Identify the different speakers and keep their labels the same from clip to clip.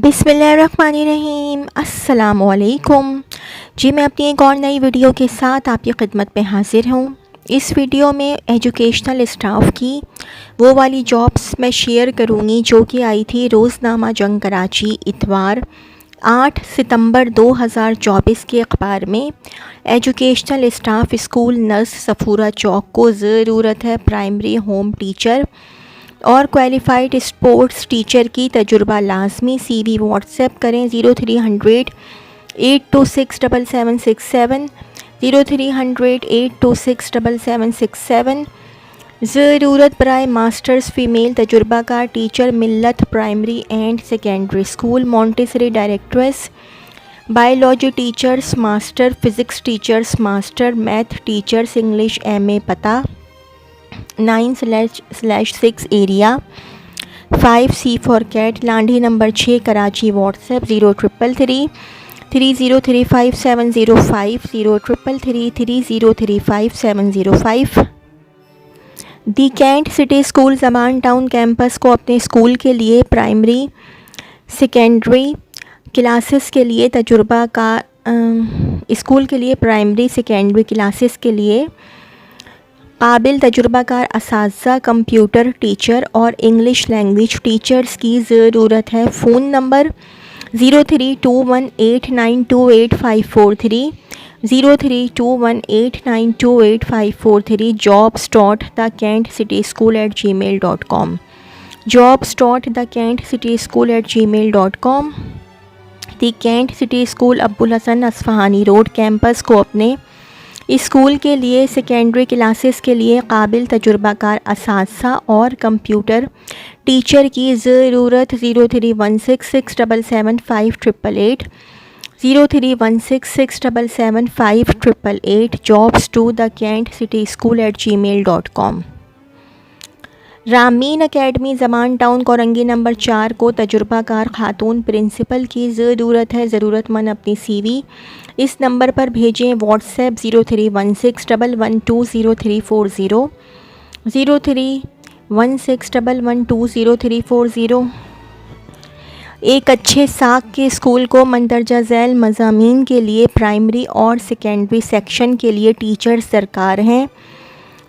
Speaker 1: बिस्मिल्लाहिर्रहमानिर्रहीम। अस्सलामुअलैकुम जी, मैं अपनी एक और नई वीडियो के साथ आपकी खिदमत में हाज़िर हूँ। इस वीडियो में एजुकेशनल स्टाफ की वो वाली जॉब्स मैं शेयर करूँगी जो कि आई थी रोज़नामा जंग कराची इतवार 8 सितंबर 2024 के अखबार में। Educational staff school nurse Safoora Chowk को ज़रूरत है प्राइमरी होम टीचर और क्वालिफाइड स्पोर्ट्स टीचर की तजुर्बा लाजमी। CV व्हाट्सएप करें 0300 8267767 0300 8267767। ज़रूरत बराए मास्टर्स फ़ीमेल तजुर्बाकार teacher Millat primary and secondary school Montessori directress biology teachers master physics teachers master math teachers English MA पता 9/6 एरिया 5C फॉर कैट Landhi number 6 Karachi WhatsApp 0333 3035 0333 3035 705। The cantt city school Zaman town campus को अपने school के लिए प्राइमरी सेकेंडरी क्लासेस के लिए तजुर्बा का स्कूल के लिए प्राइमरी सेकेंडरी क्लासेस के लिए काबिल तजुर्बाकार असातिज़ा कंप्यूटर टीचर और इंग्लिश लैंग्वेज टीचर्स की ज़रूरत है। Phone number 032189285543 032189285543 jobs.thekentcityschool@gmail.com jobs.thekentcityschool@gmail.com। The cantt city School Abul Hasan Isfahani road campus को अपने स्कूल के लिए सेकेंडरी क्लासेस के लिए काबिल तजुर्बाकार असातिज़ा और कंप्यूटर टीचर की ज़रूरत। 0316677588 0316677588 jobs.thekentcityschool@gmail.com। रामीन एकेडमी ज़मान टाउन कोरंगी नंबर 4 को तजुर्बाकार खातून प्रिंसिपल की ज़रूरत है। ज़रूरतमंद अपनी CV इस नंबर पर भेजें। व्हाट्सएप 031611200340 031611200340। एक अच्छे साख के स्कूल को मंदरजा झैल मज़ामीन के लिए प्राइमरी और सेकेंडरी सेक्शन के लिए टीचर्स दरकार हैं।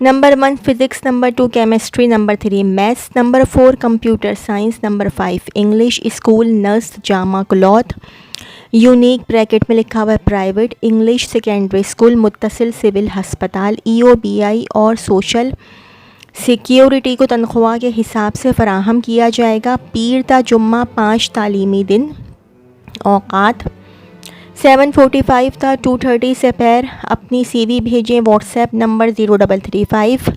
Speaker 1: Number 1 physics, number 2 chemistry, number 3 maths, number 4 computer science, number 5 English. School nurse Jama cloth unique bracket में लिखा हुआ है प्राइवेट इंग्लिश सेकेंडरी स्कूल मुत्तसिल सिविल हस्पताल EOBI और सोशल सिक्योरिटी को तनख्वाह के हिसाब से फ़राहम किया जाएगा। पीर ता जुम्मा 5 तालीमी दिन। औकात 7:45 था 2:30 से पैर। अपनी CV भेजें। WhatsApp number 0335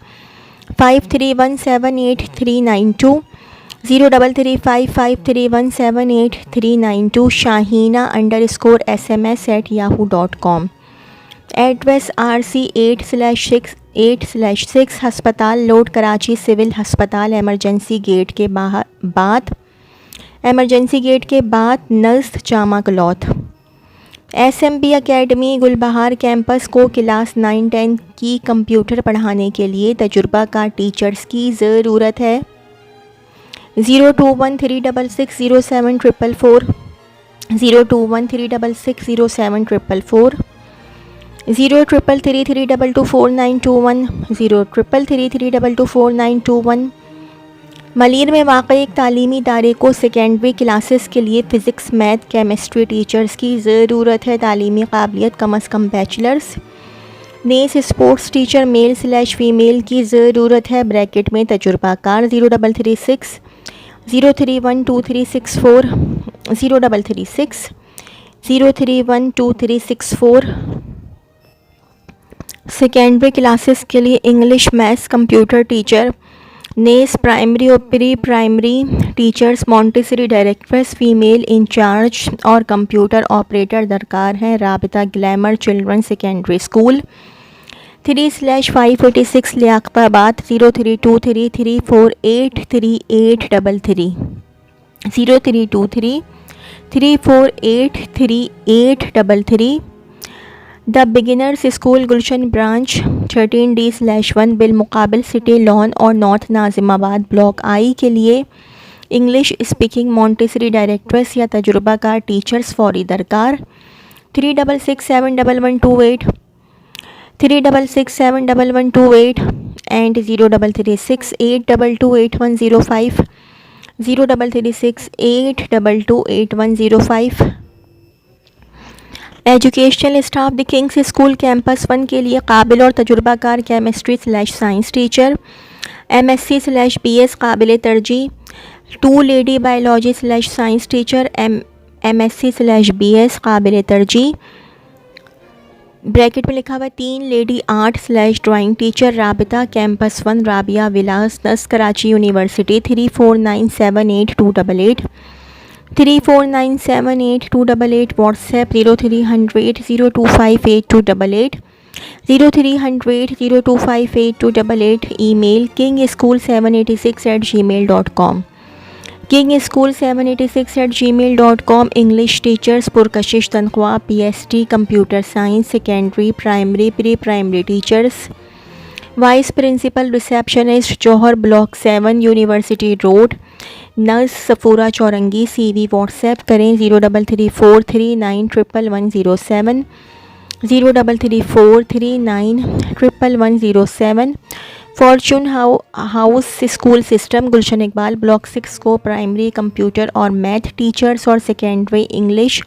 Speaker 1: 53178392 033553178392। shahina_sms@yahoo.com। Address RC 8/6 हस्पताल लोड कराची सिविल हस्पताल एमरजेंसी गेट के बाद nurse Jama cloth. SMB academy Gulbahar campus को क्लास 9-10 की कंप्यूटर पढ़ाने के लिए तजुर्बाकार टीचर्स की ज़रूरत है। 0213660744 0213660744 0333324921 0333324921। मलीर में वाक़ एक तालीमी इदारे को सेकेंडरी क्लासेस के लिए फ़िज़िक्स मैथ केमिस्ट्री टीचर्स की ज़रूरत है। तालीमी काबिलियत कम अज़ कम बैचलर्स। नेस स्पोर्ट्स टीचर मेल/फ़ीमेल की ज़रूरत है। ब्रैकेट में तजुर्बाकार 0336 0312364 0336 0312364। सेकेंडरी क्लासेस के लिए इंग्लिश मैथ्स कंप्यूटर टीचर नेस प्राइमरी और pre primary teachers Montessori directress female incharge और कंप्यूटर ऑपरेटर दरकार है। राबिता glamour children secondary school 3/586 Liaquatabad 032334833833 032334833833। The beginners school Gulshan branch 13D/1 बिलमुकाबिल सिटी लॉन और नॉर्थ नाजिमाबाद ब्लॉक I के लिए इंग्लिश स्पीकिंग मॉन्टेसरी डायरेक्ट्रेस या तजुर्बाकार टीचर्स फौरी दरकार। 36671128 36671128 and 0336822810 0336822810। Educational staff the Kings school campus 1 के लिए काबिल और तजुर्बाकार केमिस्ट्री/साइंस टीचर, MSc/BS काबिल तरजीह। 2 लेडी बायोलॉजी/साइंस टीचर, MSc/BS काबिल तरजीह। ब्रैकेट में लिखा हुआ है 3 लेडी आर्ट/ड्राइंग टीचर, राबिता campus 1 Rabia villas 10 Karachi university. 34978288 34978288। WhatsApp 0300025828 0300025828। Email kingschool786@gmail.com kingschool786@gmail.com। English teachers पुरकशिश तनख्वाह, PST computer science secondary primary pre primary teachers. Vice principal receptionist Jauhar block 7 university road. Nurse Safoora Chowrangi. CV WhatsApp करें 0334391107 0334391107। Fortune house school system Gulshan Iqbal block 6 को primary computer और math teachers और secondary English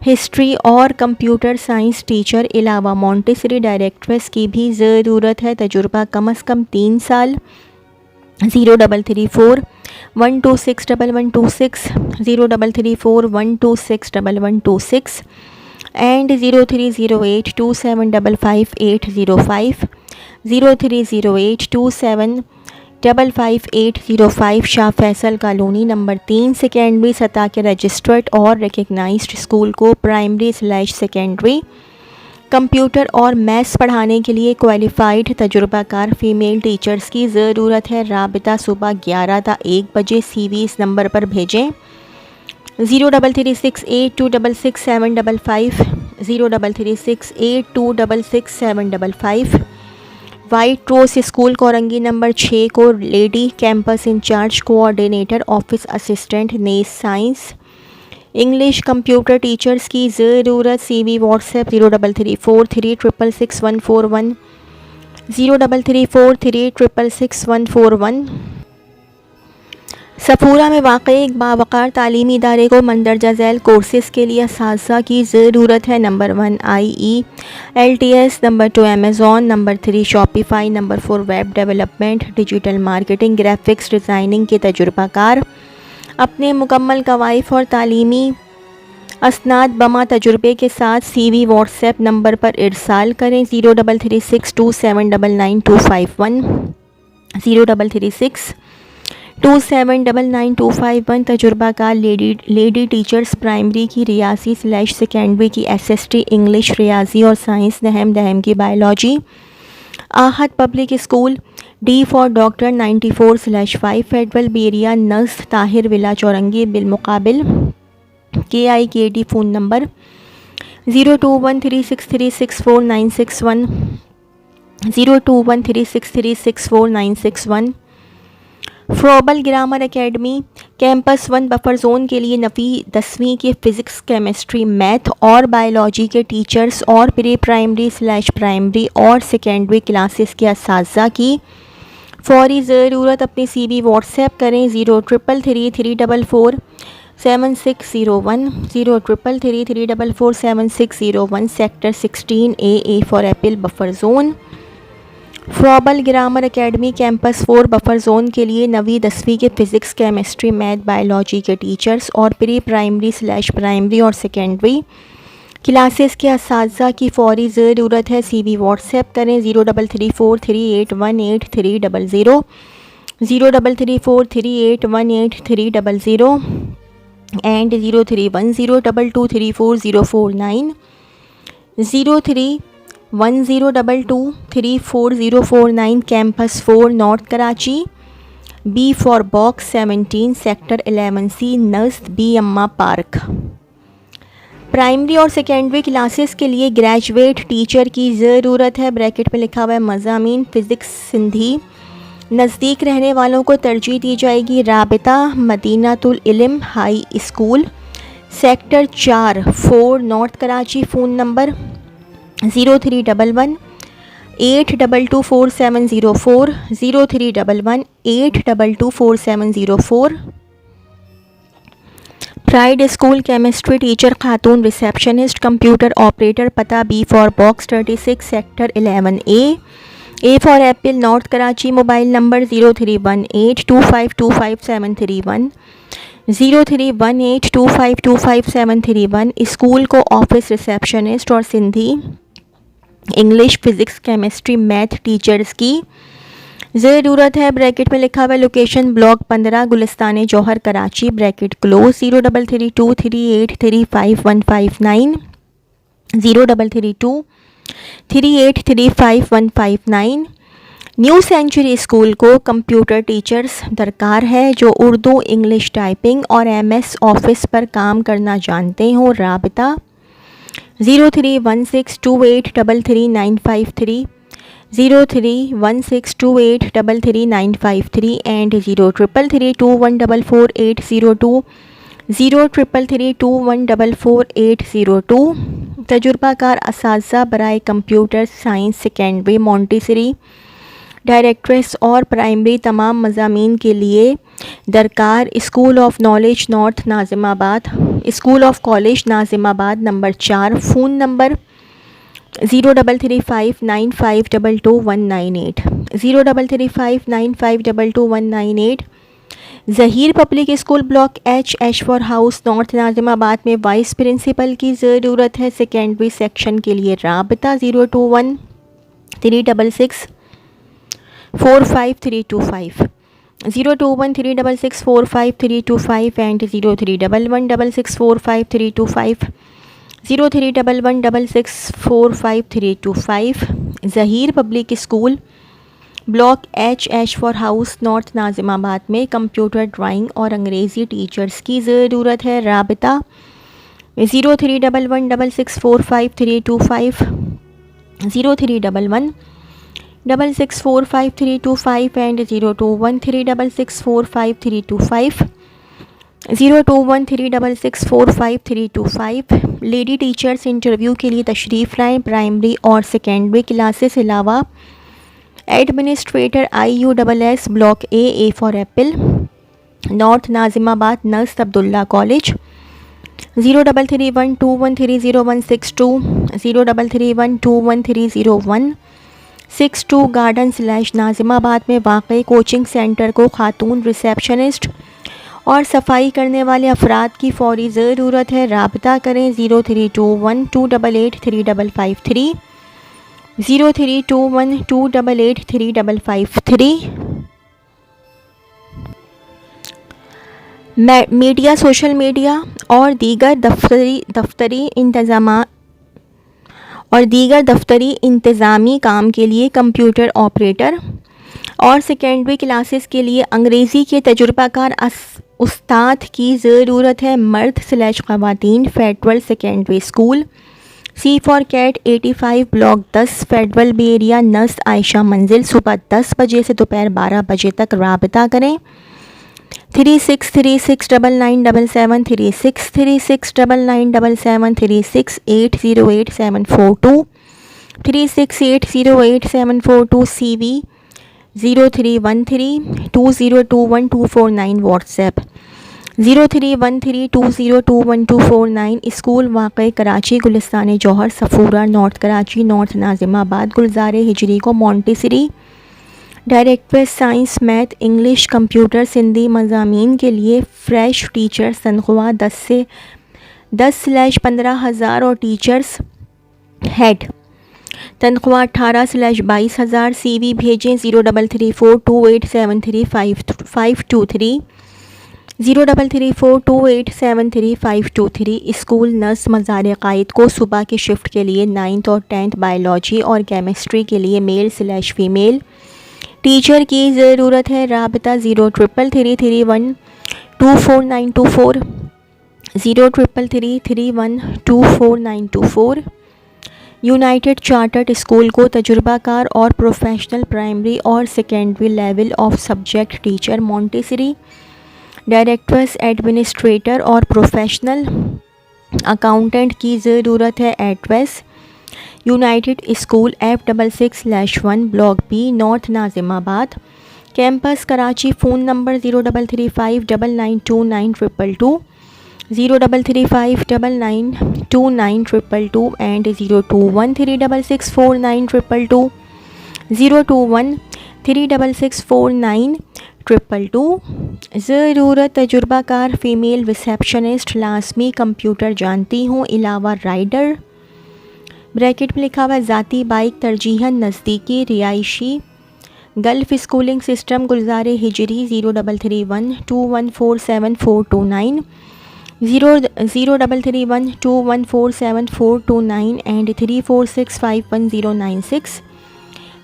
Speaker 1: history और computer science teacher अलावा Montessori directress की भी ज़रूरत है। तजुर्बा कम अज़ कम 3 साल। 0334126126 0334126126 and 0308275580 0308275580। Shah Faisal colony number 3 secondary सतह के रजिस्टर्ड और रिकग्नाइज्ड स्कूल को प्राइमरी/सेकेंडरी कंप्यूटर और मैथ्स पढ़ाने के लिए क्वालिफाइड तजुर्बाकार फ़ीमेल टीचर्स की ज़रूरत है। राबिता सुबह 11 ta 1 बजे। CV इस नंबर पर भेजें 033682666755 033682666755। White rose school Korangi number 6 को lady campus incharge coordinator office assistant नेस साइंस इंग्लिश कंप्यूटर टीचर्स की ज़रूरत। CV WhatsApp 0334366141 0334366141। सफूरा में वाक़ एक बावकार तालीमी इदारे को मंदरजा झैल कोर्सेज़ के लिए असातिज़ा की ज़रूरत है। Number 1 IELTS, number 2 Amazon, number 3 Shopify, number 4 web development, digital marketing, graphics designing के तजुर्बाकार अपने मुकम्मल कवाइफ और तालीमी असनाद बमा तजुर्बे के साथ CV व्हाट्सएप नंबर पर इरसाल करें 033627999251 033627999251। तजुर्बाकार लेडी टीचर्स प्राइमरी की रियासी/सेकेंडरी की SST इंग्लिश रियाजी और साइंस दहम की biology. Ahad public school D for doctor 94/5 federal B area nurse Tahir villa Chowrangi बिलमुकाबिल KIKD। Phone number 021363649661 021363649661। Froebel grammar academy campus 1 buffer zone के लिए नवी 10वीं के फ़िज़िक्स केमिस्ट्री मैथ और बायोलॉजी के टीचर्स और प्री प्राइमरी/प्राइमरी और सेकेंडरी क्लासेस के असातिज़ा की फौरी ज़रूरत। अपनी CV व्हाट्सएप करें 0333447601 0333447601। Sector 16 AA for apple buffer zone. Froebel grammar academy campus 4 buffer zone के लिए नवी 10वीं के फ़िज़िक्स केमिस्ट्री मैथ बायोलॉजी के टीचर्स और प्री प्राइमरी/प्राइमरी और सेकेंडरी क्लासेस के असातिज़ा की फौरी ज़रूरत है। CV व्हाट्सएप करें 0334381830 0334381830 and 031022340049 031022340049। Campus 4 north Karachi B for box 17 sector 11C nurse B अम्मा पार्क। प्राइमरी और सेकेंडरी क्लासेस के लिए ग्रेजुएट टीचर की ज़रूरत है। ब्रैकेट में लिखा हुआ है मज़ामीन फ़िज़िक्स सिंधी नज़दीक रहने वालों को तरजीह दी जाएगी। राबिता मदीनातुल इल्म high school, sector 4 4 north Karachi. Phone number 0311 8224 0311 8224 pride school chemistry teacher खातून रिसेप्शनिस्ट कंप्यूटर ऑपरेटर, पता B for box 36 sector 11A, A for Apple north Karachi. Mobile number 0318252571 0318252571। School को ऑफिस रिसेप्शनिस्ट और Sindhi English physics chemistry math teachers की ज़रूरत है। Bracket में लिखा हुआ location block 15 Gulistan जौहर Karachi, bracket close. 033238355159 033238355159। New century school को कंप्यूटर टीचर्स दरकार है जो उर्दू इंग्लिश टाइपिंग और MS ऑफिस पर काम करना जानते हों। राबिता 031628333953 031628333953 एंड 0333214480 0333214480। तजुर्बाकार असातिज़ा बराए computer science secondary Montessori directress और प्राइमरी तमाम मज़ामीन के लिए दरकार। School of knowledge north Nazimabad, school of college Nazimabad number 4। Phone number 033595222198 033595222198। Zaheer public school block H for house north Nazimabad में वाइस प्रिंसिपल की ज़रूरत है सेकेंडरी सेक्शन के लिए। राबिता 0213664532 0213664532 and 0311664532 0311664532। Zaheer public school block H for house north Nazimabad में कंप्यूटर ड्राइंग और अंग्रेज़ी teachers की ज़रूरत है। राबिता 0311664532 0311664532 एंड 0213664532 0213664532। लेडी टीचर्स इंटरव्यू के लिए तशरीफ़ लाएँ। प्राइमरी और सेकेंडरी क्लासेस अलावा administrator IUSS block A for Apple north Nazimabad nurse Abdullah college 0331213016 0331213016 garden / Nazimabad में वाक़ई कोचिंग सेंटर को खातून रिसेप्शनिस्ट और सफाई करने वाले अफराद की फ़ौरी ज़रूरत है। राब्ता करें 0321288353 0321288353। मीडिया सोशल मीडिया और दीगर दफ्तरी इंतज़ामी काम के लिए कंप्यूटर ऑपरेटर और सेकेंडरी क्लासेस के लिए अंग्रेज़ी के तजुर्बाकार उस्ताद की ज़रूरत है। मर्द / ख़वातीन फेडरल सेकेंडरी स्कूल C फॉर कैट 85 block 10 federal B area nurse Ayesha मंजिल सुबह 10 बजे से दोपहर 12 बजे तक। राब्ता करें 36369977 36369977 368088742 368088742 CV 0313202124 व्हाट्सएप 0313202124। स्कूल वाक़ई कराची गुलिस्तान जौहर सफूरा नॉर्थ कराची नॉर्थ नाज़िमाबाद। गुलजार हिजरी को Montessori director science math English computer Sindhi मज़ामीन के लिए फ़्रेश टीचर्स तनख्वाह 10/15,000 और टीचर्स हेड तनख्वाह 18/22,000। CV भेजें 033428735523 033428735523। स्कूल नर्स मज़ार क़ायद को सुबह की शिफ्ट के लिए 9th और 10th बायोलॉजी और केमिस्ट्री के लिए मेल / फीमेल टीचर की ज़रूरत है। राब्ता 0333312494 0333312494। यूनाइटेड चार्टर्ड स्कूल को तजुर्बाकार और प्रोफेशनल प्राइमरी और secondary level of subject teacher Montessori directors administrator और प्रोफेशनल अकाउंटेंट की ज़रूरत है। Address united school F66/1 block B north Nazimabad campus Karachi. Phone number 0335992922 0335992922 and 0213664922 0213664922। ज़रूरत तजुर्बाकार फ़ीमेल रिसेप्शनिस्ट लाजमी कंप्यूटर जानती हूँ अलावा राइडर। ब्रैकेट में लिखा हुआ ज़ाती बाइक तरजीहन नज़दीकी रिहायशी gulf schooling system Gulzar Hijri 0331214749 0331214749 and 34651096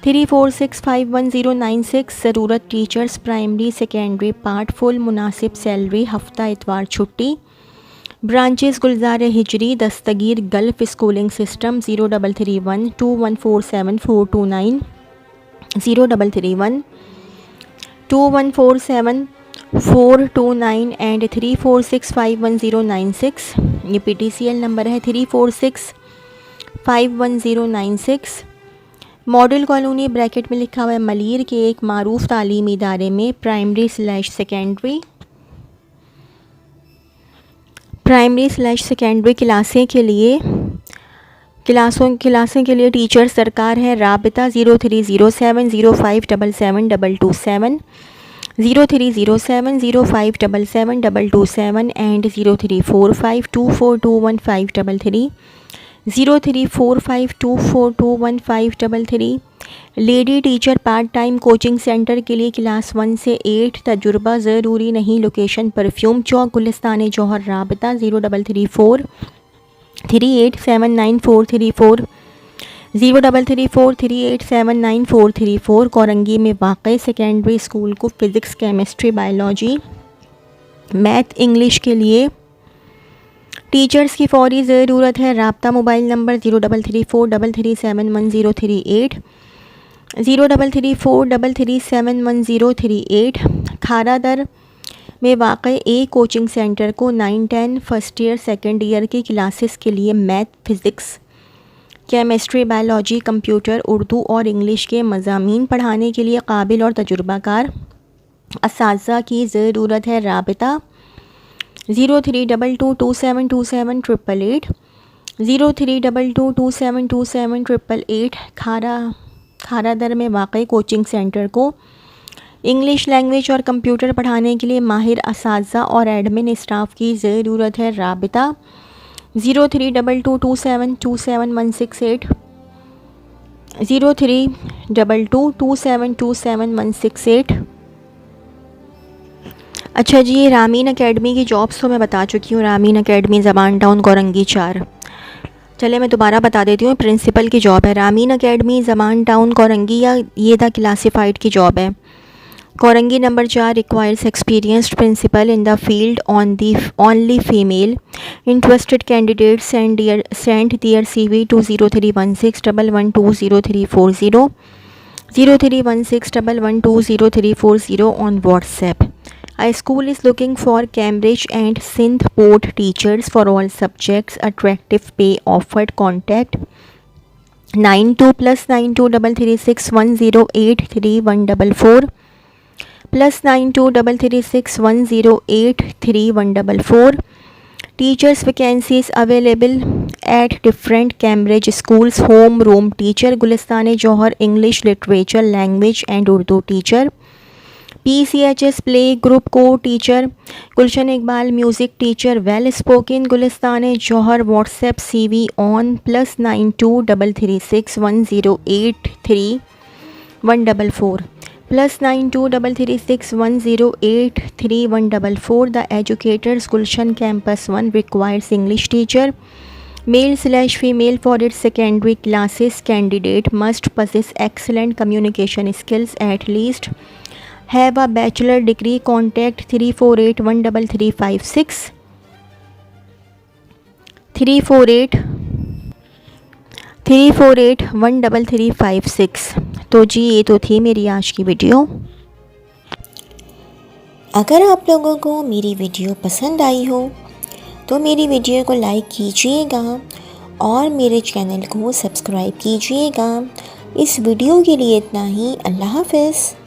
Speaker 1: 34651096। ज़रूरत teachers primary secondary part full मुनासिब सैलरी हफ्ता इतवार छुट्टी। Branches Gulzar Hijri Dastagir gulf schooling system 0331214749 0331214749 and 34651096। ये PTCL नंबर है 34651096। मॉडल कॉलोनी ब्रैकेट में लिखा हुआ है मलीर के एक मारूफ तालीमी इदारे में प्राइमरी/सेकेंडरी क्लासें के लिए टीचर सरकार है। राबिता 030705772227 030705772227 and 0345242153 0345242153। Lady teacher part time coaching centre के लिए क्लास 1 से 8 तजुर्बा ज़रूरी नहीं। लोकेशन परफ्यूम चौक गुलिस्तान जौहर। राबिता 0334387944 0334387944। कोरंगी में वाक़ई सेकेंडरी स्कूल को physics chemistry biology math English के लिए टीचर्स की फ़ौरी ज़रूरत है। राब्ता मोबाइल नंबर 033433711038 033433711038। खारादर में वाक़ई एक कोचिंग सेंटर को 9-10 फर्स्ट ईयर सेकेंड ईयर की क्लासेस के लिए math physics chemistry biology computer Urdu और इंग्लिश के मज़ामीन पढ़ाने के लिए काबिल और तजुर्बाकार असातिज़ा की ज़रूरत है। राबिता 0322272788 0322272788। खारादर में वाक़ई कोचिंग सेंटर को इंग्लिश लैंग्वेज और कंप्यूटर पढ़ाने के लिए माहिर असातिज़ा और एडमिन स्टाफ की ज़रूरत है। राबिता 032227272168 032227272168। अच्छा जी, ये रामीन एकेडमी की जॉब्स तो मैं बता चुकी हूँ। रामीन एकेडमी ज़बान टाउन कोरंगी 4। चले मैं दोबारा बता देती हूँ। प्रिंसिपल की जॉब है रामीन एकेडमी ज़बान टाउन कोरंगी, या ये द क्लासिफाइड की जॉब है Korangi number 4। Requires experienced principal in the field on the only female interested candidate send their CV to 0316112030 0316112030 on WhatsApp। A school is looking for Cambridge and Sindh board teachers for all subjects. Attractive pay offered. Contact 92+923361083144 +923361083144। Teachers vacancies available at different Cambridge schools. Home room teacher Gulistan Johar, English literature language and Urdu teacher। PCHS play group co-teacher Gulshan Iqbal, music teacher well spoken Gulistan Johar। WhatsApp CV on +923361083144 +923361083144। The educators Gulshan campus 1 requires English teacher male/female for its secondary classes. Candidate must possess excellent communication skills, at least have a bachelor degree। Contact 34813356348 34813356। तो जी ये तो थी मेरी आज की video.
Speaker 2: अगर आप लोगों को मेरी वीडियो पसंद आई हो तो मेरी वीडियो को लाइक कीजिएगा और मेरे चैनल को सब्सक्राइब कीजिएगा। इस वीडियो के लिए इतना ही। अल्लाह हाफ़िज़।